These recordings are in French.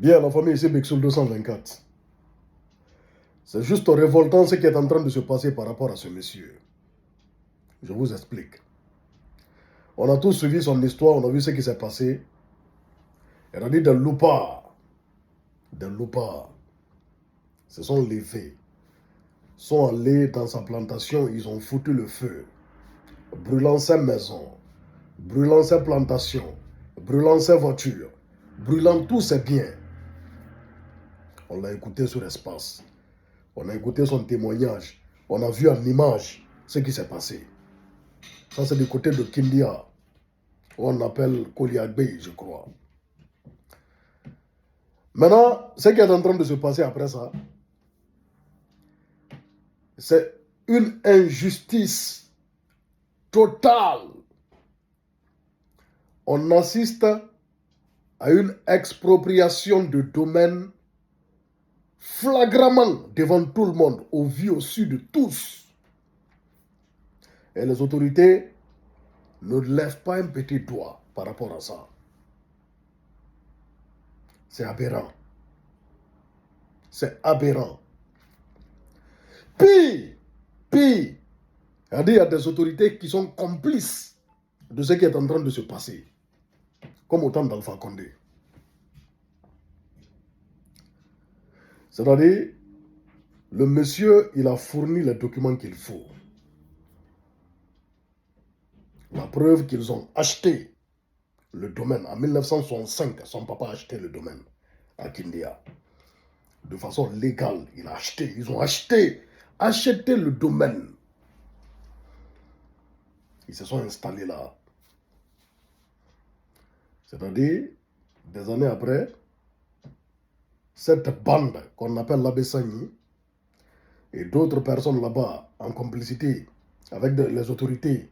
Bien, la famille ici, Bexul 224. C'est juste révoltant ce qui est en train de se passer par rapport à ce monsieur. Je vous explique. On a tous suivi son histoire, on a vu ce qui s'est passé. Elle a dit des loupards. Des loupards se sont levés, sont allés dans sa plantation, ils ont foutu le feu, brûlant ses maisons, brûlant ses plantations, brûlant ses voitures, brûlant tous ses biens. On l'a écouté sur espace. On a écouté son témoignage. On a vu en image ce qui s'est passé. Ça, c'est du côté de Kindia, où on appelle Koliagbe, je crois. Maintenant, ce qui est en train de se passer après ça, c'est une injustice totale. On assiste à une expropriation de domaines flagramment devant tout le monde, au vu au su de tous. Et les autorités ne lèvent pas un petit doigt par rapport à ça. C'est aberrant. C'est aberrant. Pire, il y a des autorités qui sont complices de ce qui est en train de se passer, comme au temps d'Alpha Condé. C'est-à-dire, le monsieur, il a fourni les documents qu'il faut. La preuve qu'ils ont acheté le domaine. En 1965, son papa a acheté le domaine à Kindia. De façon légale, il a acheté. Ils ont acheté le domaine. Ils se sont installés là. C'est-à-dire, des années après, cette bande qu'on appelle l'Abessani et d'autres personnes là-bas en complicité avec les autorités,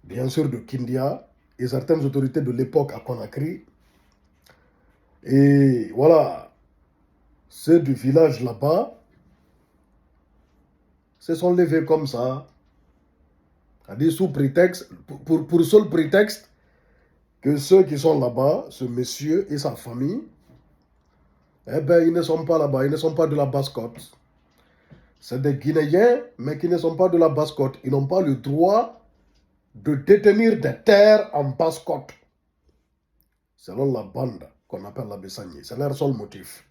bien sûr de Kindia et certaines autorités de l'époque à Conakry. Et voilà, ceux du village là-bas se sont levés comme ça, c'est-à-dire sous prétexte, pour seul prétexte que ceux qui sont là-bas, ce monsieur et sa famille, eh bien, ils ne sont pas là-bas, ils ne sont pas de la Basse-Côte. C'est des Guinéens, mais qui ne sont pas de la Basse-Côte. Ils n'ont pas le droit de détenir des terres en Basse-Côte. Selon la bande qu'on appelle la Bessani. C'est leur seul motif.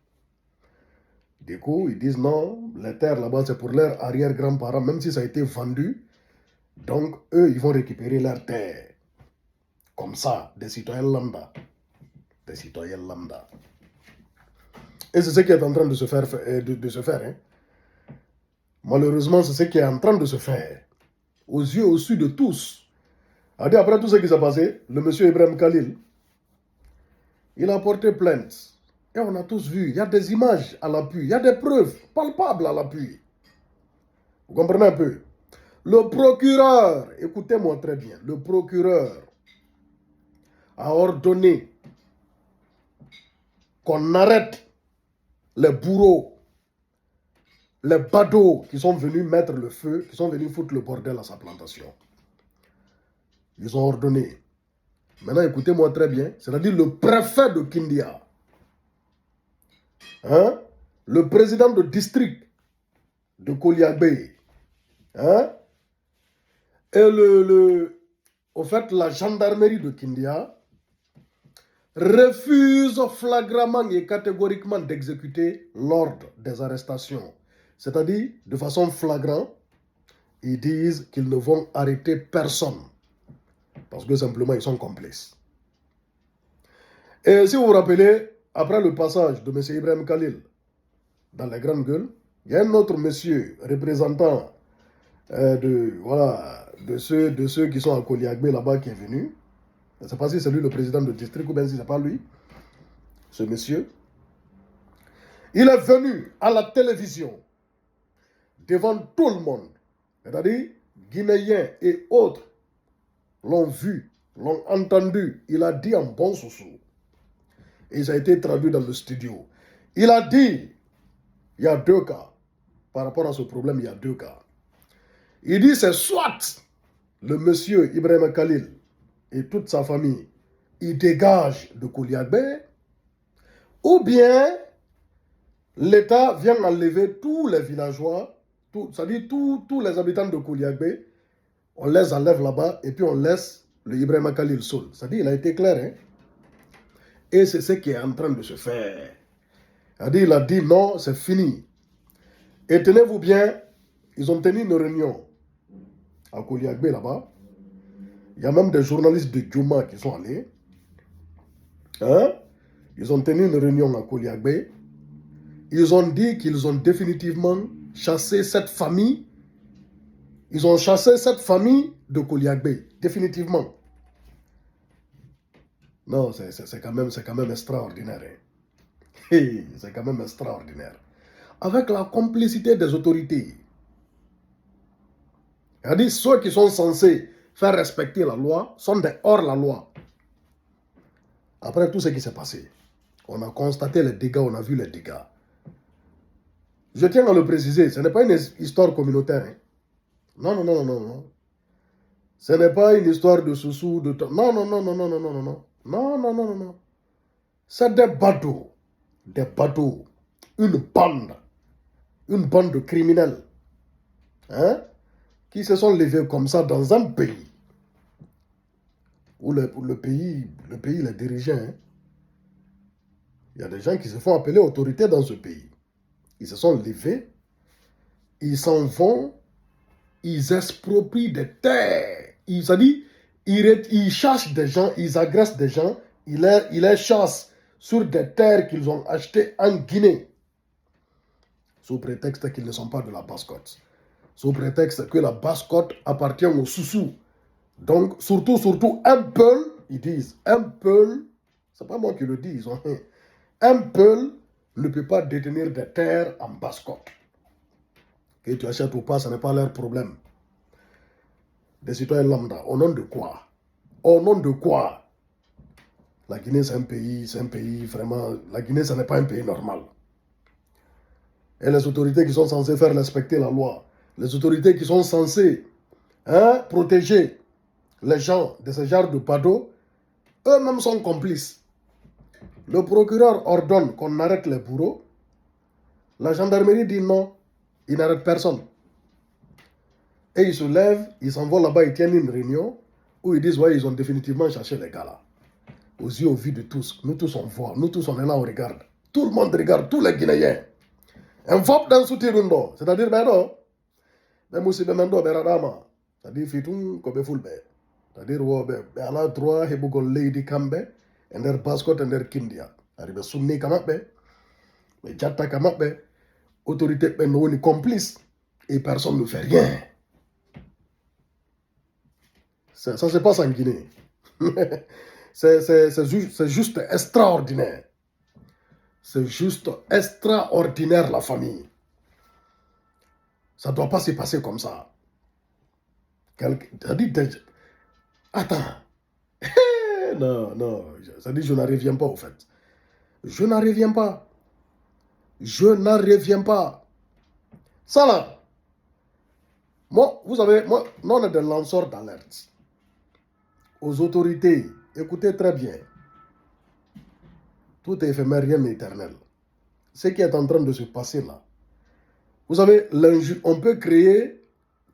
Du coup, ils disent non, les terres là-bas, c'est pour leurs arrière-grands-parents, même si ça a été vendu. Donc, eux, ils vont récupérer leurs terres. Comme ça, des citoyens lambda. Des citoyens lambda. Et c'est ce qui est en train de se faire. Hein. Malheureusement, c'est ce qui est en train de se faire. Aux yeux, au su de tous. Après tout ce qui s'est passé, le monsieur Ibrahim Khalil, il a porté plainte. Et on a tous vu, il y a des images à l'appui, il y a des preuves palpables à l'appui. Vous comprenez un peu? Le procureur, écoutez-moi très bien, le procureur a ordonné qu'on arrête les bourreaux, les badauds qui sont venus mettre le feu, qui sont venus foutre le bordel à sa plantation. Ils ont ordonné. Maintenant, écoutez-moi très bien, c'est-à-dire le préfet de Kindia, hein, le président de district de Koliagbe, hein, et au fait, la gendarmerie de Kindia refuse flagramment et catégoriquement d'exécuter l'ordre des arrestations. C'est-à-dire, de façon flagrante, ils disent qu'ils ne vont arrêter personne. Parce que simplement, ils sont complices. Et si vous vous rappelez, après le passage de M. Ibrahim Khalil dans les grandes gueules, il y a un autre monsieur représentant de ceux qui sont à Koliagbe là-bas qui est venu. Je ne sais pas si c'est lui le président de district ou bien si ce n'est pas lui, ce monsieur. Il est venu à la télévision devant tout le monde. C'est-à-dire, Guinéens et autres l'ont vu, l'ont entendu. Il a dit en bon sousou. Et ça a été traduit dans le studio. Il a dit, il y a deux cas. Par rapport à ce problème, il y a deux cas. Il dit, c'est soit le monsieur Ibrahim Khalil et toute sa famille, il dégage de Koliagbe, Ou bien, l'État vient enlever tous les villageois, c'est-à-dire tous les habitants de Kouliagbé, on les enlève là-bas et puis on laisse le Ibrahima Khalil seul. C'est-à-dire, il a été clair, hein? Et c'est ce qui est en train de se faire. C'est-à-dire, il a dit non, c'est fini. Et tenez-vous bien, ils ont tenu une réunion à Kouliagbé là-bas. Il y a même des journalistes de Djouma qui sont allés. Hein? Ils ont tenu une réunion à Kouliagbé. Ils ont dit qu'ils ont définitivement chassé cette famille. Ils ont chassé cette famille de Kouliagbé, définitivement. Non, c'est quand même extraordinaire. Hein? Hey, c'est quand même extraordinaire. Avec la complicité des autorités. C'est-à-dire, ceux qui sont censés faire respecter la loi sont des hors-la-loi. Après tout ce qui s'est passé, on a constaté les dégâts, on a vu les dégâts. Je tiens à le préciser, ce n'est pas une histoire communautaire. Hein. Non, non, non, non, non. Ce n'est pas une histoire de sous de... Non, non, non, non, non, non, non, non, non. Non, non, non, non, non. C'est des bateaux. Des bateaux. Une bande de criminels. Hein? Qui se sont levés comme ça dans un pays. Où le pays les dirigeants. Hein? Il y a des gens qui se font appeler autorités dans ce pays. Ils se sont levés. Ils s'en vont. Ils exproprient des terres. C'est-à-dire, ils chassent des gens, ils agressent des gens, ils les chassent sur des terres qu'ils ont achetées en Guinée. Sous prétexte qu'ils ne sont pas de la Basse-Côte. Sous prétexte que la Basse-Côte appartient aux Soussous. Donc, surtout, un Peul, ils disent, un Peul, c'est pas moi qui le dis, un Peul ne peut pas détenir des terres en Basse-Côte. Que tu achètes ou pas, ce n'est pas leur problème. Des citoyens lambda, au nom de quoi? Au nom de quoi? La Guinée, c'est un pays vraiment... La Guinée, ce n'est pas un pays normal. Et les autorités qui sont censées faire respecter la loi, les autorités qui sont censées protéger les gens de ce genre de bateaux, eux-mêmes sont complices. Le procureur ordonne qu'on arrête les bourreaux. La gendarmerie dit non, il n'arrête personne. Et ils se lèvent, ils s'en vont là-bas, ils tiennent une réunion où ils disent, ouais, ils ont définitivement cherché les gars là. Aux yeux, au vu de tous, nous tous on voit, nous tous on est là, on regarde. Tout le monde regarde, tous les Guinéens. Un fop dans soutirundo, c'est-à-dire, ben non, ben moussi ben mendo ben radama, c'est-à-dire, fitung kobe fulbe, c'est-à-dire, ben ala droit, hebugol lady kambe, and their bascot and their kindia, arrive sunni kamabbe, mais jatta kamabbe, autorité ben no ni complice, et personne ne fait rien. Ça se passe en Guinée. C'est juste extraordinaire. C'est juste extraordinaire, la famille. Ça ne doit pas se passer comme ça. Attends. Non, non. Ça dit, je n'en reviens pas, au fait. Je n'en reviens pas. Je n'en reviens pas. Ça là. Moi, vous savez, moi, nous on est des lanceurs d'alerte. Aux autorités, écoutez très bien. Tout est éphémère, rien n'est éternel. Ce qui est en train de se passer là. Vous savez, on peut créer,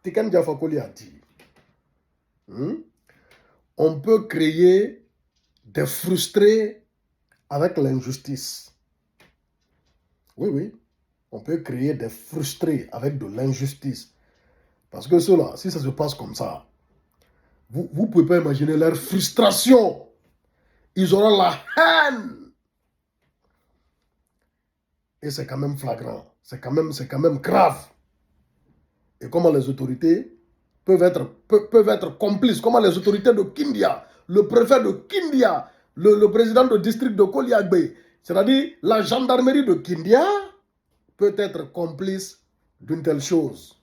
Tiken Diafakoli a dit, on peut créer des frustrés avec l'injustice. Oui, oui. On peut créer des frustrés avec de l'injustice. Parce que cela, si ça se passe comme ça, vous ne pouvez pas imaginer leur frustration. Ils auront la haine. Et c'est quand même flagrant. C'est quand même grave. Et comment les autorités peuvent être complices. Comment les autorités de Kindia, le préfet de Kindia, le président du district de Kouliagbé, c'est-à-dire la gendarmerie de Kindia, peut être complice d'une telle chose.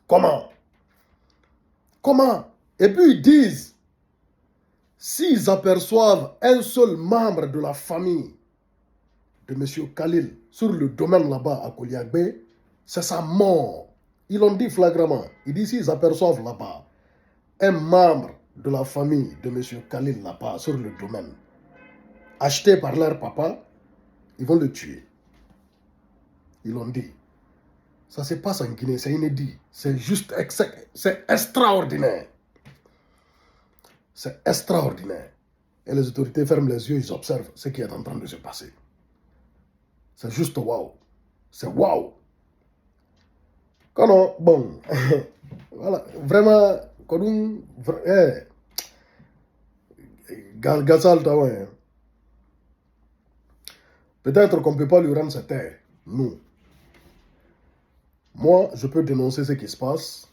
Comment? Comment? Et puis ils disent, s'ils aperçoivent un seul membre de la famille de M. Khalil sur le domaine là-bas à Kouliagbé, c'est sa mort. Ils l'ont dit flagramment. Ils disent, s'ils aperçoivent là-bas un membre de la famille de M. Khalil là-bas sur le domaine, acheté par leur papa, ils vont le tuer. Ils l'ont dit. Ça se passe en Guinée, c'est inédit. C'est juste, c'est extraordinaire. C'est extraordinaire. Et les autorités ferment les yeux, ils observent ce qui est en train de se passer. C'est juste waouh. C'est waouh. Quand bon, voilà, vraiment, quand on, peut-être qu'on ne peut pas lui rendre sa terre, nous. Moi, je peux dénoncer ce qui se passe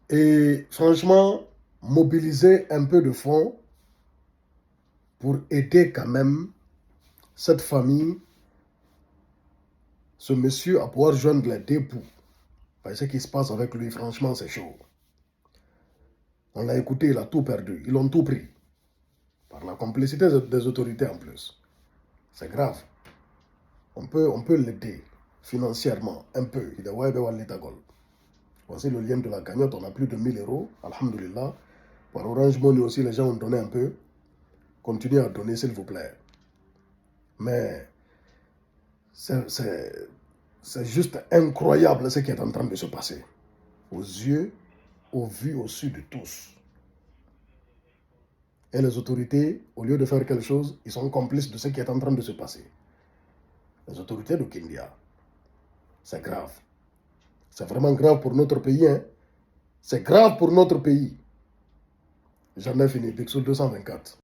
et franchement, mobiliser un peu de fonds pour aider quand même cette famille, ce monsieur à pouvoir joindre les deux bouts. Parce que ce qui se passe avec lui, franchement, c'est chaud. On l'a écouté, il a tout perdu. Ils l'ont tout pris. Par la complicité des autorités en plus. C'est grave. On peut l'aider financièrement, un peu. Voici le lien de la cagnotte, on a plus de 1000 euros. Alhamdulillah. Par Orange Money aussi, les gens ont donné un peu. Continuez à donner, s'il vous plaît. Mais c'est juste incroyable ce qui est en train de se passer. Aux yeux, au vu, au su de tous. Et les autorités, au lieu de faire quelque chose, ils sont complices de ce qui est en train de se passer. Les autorités de Kindia, c'est grave. C'est vraiment grave pour notre pays. Hein? C'est grave pour notre pays. J'en ai fini. Pixel 224.